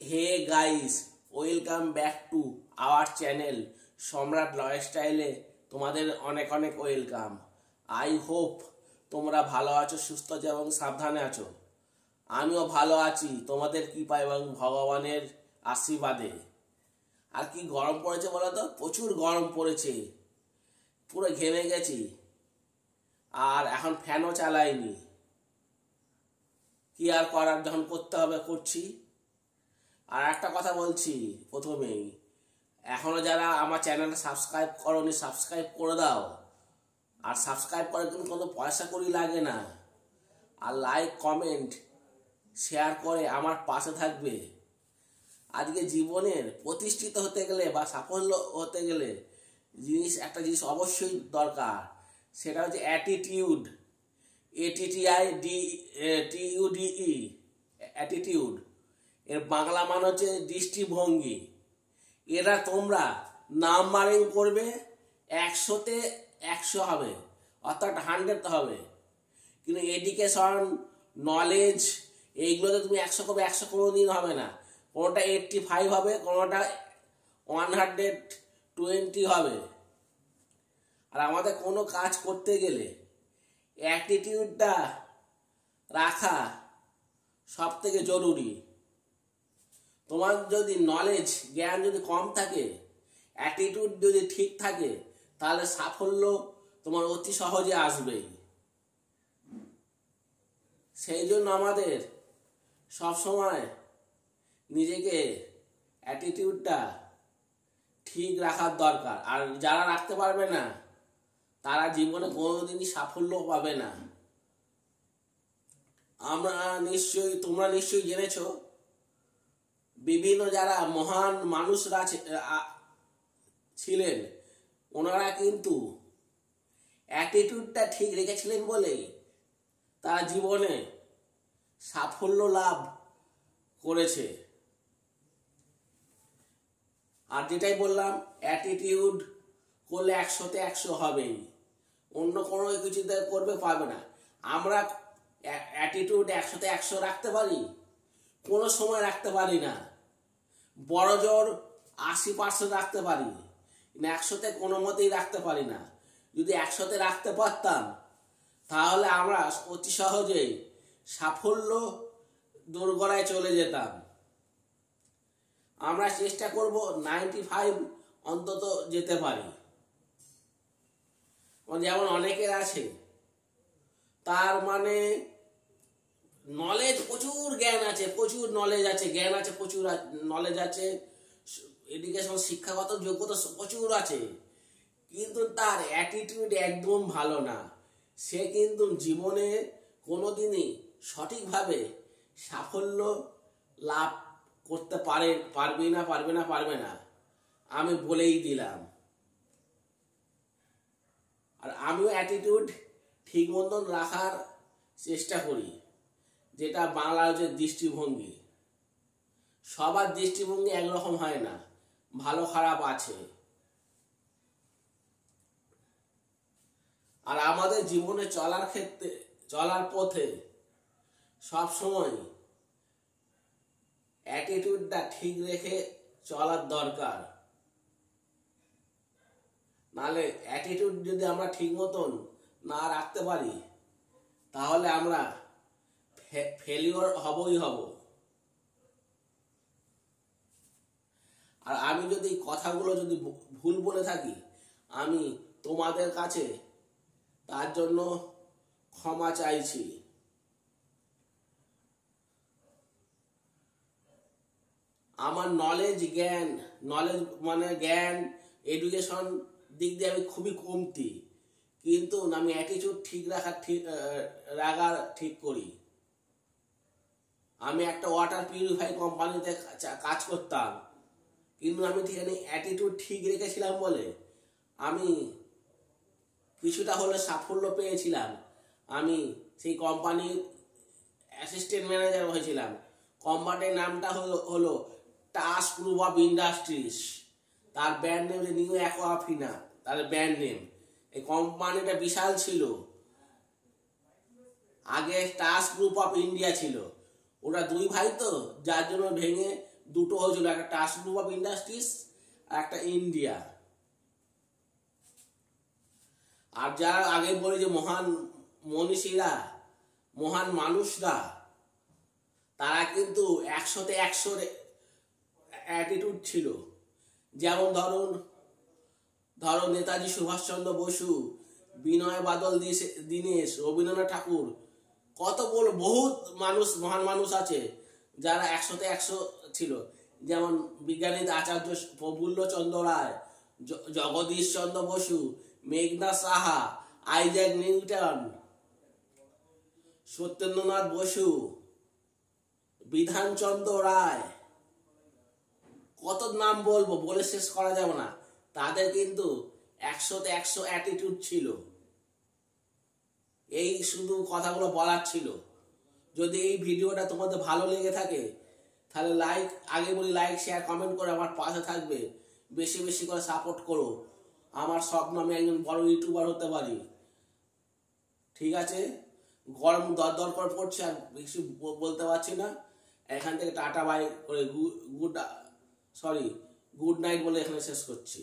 Hey guys, welcome back to our channel Samrat লাইফস্টাইলে তোমাদের অনেক অনেক ওয়েলকাম। আই হোপ তোমরা ভালো আছো, সুস্থ আছো এবং সাবধানে আছো। আমিও ভালো আছি তোমাদের কৃপা এবং ভগবানের আশীর্বাদে। আর কি গরম পড়েছে বলো তো, প্রচুর গরম পড়েছে, পুরো ঘেমে গেছি। আর এখন ফ্যানও চালাইনি, কি আর করার, যখন করতে হবে করছি। আর একটা কথা বলছি প্রথমেই, এখনো যারা আমার চ্যানেলটা সাবস্ক্রাইব করোনি সাবস্ক্রাইব করে দাও। আর সাবস্ক্রাইব করার জন্য কোনো পয়সা করি লাগে না। আর লাইক কমেন্ট শেয়ার করে আমার পাশে থাকবে। আজকে জীবনের প্রতিষ্ঠিত হতে গেলে বা সাফল্য হতে গেলে একটা জিনিস অবশ্যই দরকার, সেটা হচ্ছে অ্যাটিটিউড। ATTITUDE, attitude. এর বাংলা মানে হচ্ছে দৃষ্টিভঙ্গি। এরা তোমরা নাম্বারিং করবে, 100-তে 100 হবে, অর্থাৎ 100 হবে। কিন্তু এডুকেশন, নলেজ, এইগুলোতে তুমি 100 করবে, 100 কোনো দিন হবে না। কোনোটা 85 হবে, কোনোটা 120 হবে। আর আমাদের কোনো কাজ করতে গেলে অ্যাটিটিউডটা রাখা সব থেকে জরুরি। তোমার যদি নলেজ জ্ঞান যদি কম থাকে, অ্যাটিটিউড যদি ঠিক থাকে, তাহলে সাফল্য তোমার অতি সহজে আসবেই। সেই জন্য আমাদের সবসময় নিজেকে অ্যাটিটিউডটা ঠিক রাখার দরকার। আর যারা রাখতে পারবে না তারা জীবনে কোনোদিনই সাফল্য পাবে না। তোমরা নিশ্চয়ই জেনেছো, বিভিন্ন যারা মহান মানুষরা ছিলেন, ওনারা কিন্তু অ্যাটিটিউডটা ঠিক রেখেছিলেন বলেই তারা জীবনে সাফল্য লাভ করেছে। আর যেটাই বললাম, অ্যাটিটিউড করলে 100-তে 100 হবেই, অন্য কোনো কিছুতে করবে পারবে না। আমরা অ্যাটিটিউড 100-তে 100 রাখতে পারি, কোনো সময় রাখতে পারি না। বড় জোর 80% রাখতে পারি, 100-তে কোনো মতেই রাখতে পারি না। যদি 100-তে রাখতে পারতাম তাহলে আমরা অতি সহজেই সাফল্য দোরগোড়ায় চলে যেতাম। আমরা চেষ্টা করব 95 অন্তত যেতে পারি। যেমন অনেকের আছে, তার মানে নলেজ প্রচুর, জ্ঞান আছে প্রচুর, নলেজ আছে, জ্ঞান আছে প্রচুর, নলেজ আছে, এডুকেশন শিক্ষাগত যোগ্যতা প্রচুর আছে, কিন্তু তার অ্যাটিটিউড একদম ভালো না। সে কিন্তু জীবনে কোনোদিনই সঠিকভাবে সাফল্য লাভ করতে পারবে না, আমি বলেই দিলাম। আর আমিও অ্যাটিটিউড ঠিক মতন রাখার চেষ্টা করি, যেটা বাংলা হচ্ছে দৃষ্টিভঙ্গি। সবার দৃষ্টিভঙ্গি একরকম হয় না, ভালো খারাপ আছে। আর আমাদের জীবনে চলার পথে সবসময় অ্যাটিটিউডটা ঠিক রেখে চলার দরকার। নাহলে অ্যাটিটিউড যদি আমরা ঠিক মতন না রাখতে পারি, তাহলে আমরা ফেলিওর হবই হব। আর আমি যদি কথাগুলো যদি ভুল বলে থাকি, আমি তোমাদের কাছে তার জন্য ক্ষমা চাইছি। আমার নলেজ মানে জ্ঞান, এডুকেশন দিক দিয়ে আমি খুবই কমতি, কিন্তু আমি অ্যাটিটিউড রাখার ঠিক করি। আমি একটা ওয়াটার পিউরিফাই কোম্পানিতে কাজ করতাম, কিন্তু আমি অ্যাটিটিউড ঠিক রেখেছিলাম বলে আমি কিছুটা হলে সাফল্য পেয়েছিলাম। আমি সেই কোম্পানির অ্যাসিস্ট্যান্ট ম্যানেজার হয়েছিলাম। কোম্পানির নামটা হলো টাস্ক গ্রুপ অফ ইন্ডাস্ট্রিজ, তার ব্র্যান্ড নেম নিউ অ্যাকোয়াফিনা, তার ব্র্যান্ড নেম। এই কোম্পানিটা বিশাল ছিল, আগে টাস্ক গ্রুপ অফ ইন্ডিয়া ছিল। ওরা দুই ভাই তো, যার জন্য ভেঙে দুটো হয়েছিল, একটা টাস্ক গ্রুপ অফ ইন্ডাস্ট্রিজ আর একটা ইন্ডিয়া। আর যারা আগে বলে যে মহান মনীষীরা, মহান মানুষরা, তারা কিন্তু 100-তে 100 অ্যাটিটিউড ছিল। যেমন ধরো নেতাজি সুভাষচন্দ্র বসু, বিনয় বাদল দীনেশ, রবীন্দ্রনাথ ঠাকুর, কত বহুত মানুষ, মহান মানুষ আছে যারা 100-তে 100 ছিল। যেমন বিজ্ঞানী আচার্য প্রফুল্ল চন্দ্র রায়, জগদীশ চন্দ্র বসু, মেঘনাথ সাহা, আইজ্যাক নিউটন, সত্যেন্দ্রনাথ বসু, বিধানচন্দ্র রায়, কত নাম বলবো, বলে শেষ করা যাবে না। তাদের কিন্তু 100-তে 100 অ্যাটিটিউড ছিল। এই শুধু কথাগুলো বলার ছিল। যদি এই ভিডিওটা তোমাদের ভালো লেগে থাকে তাহলে আগে বলি লাইক, শেয়ার, কমেন্ট করে আমার পাশে থাকবে। বেশি বেশি করে সাপোর্ট করো। আমার স্বপ্ন আমি একজন বড় ইউটিউবার হতে পারি। ঠিক আছে, গরম দর করে পড়ছে, আর বেশি বলতে পারছি না। এখান থেকে টাটা বাই করে গুড নাইট বলে এখানে শেষ করছি।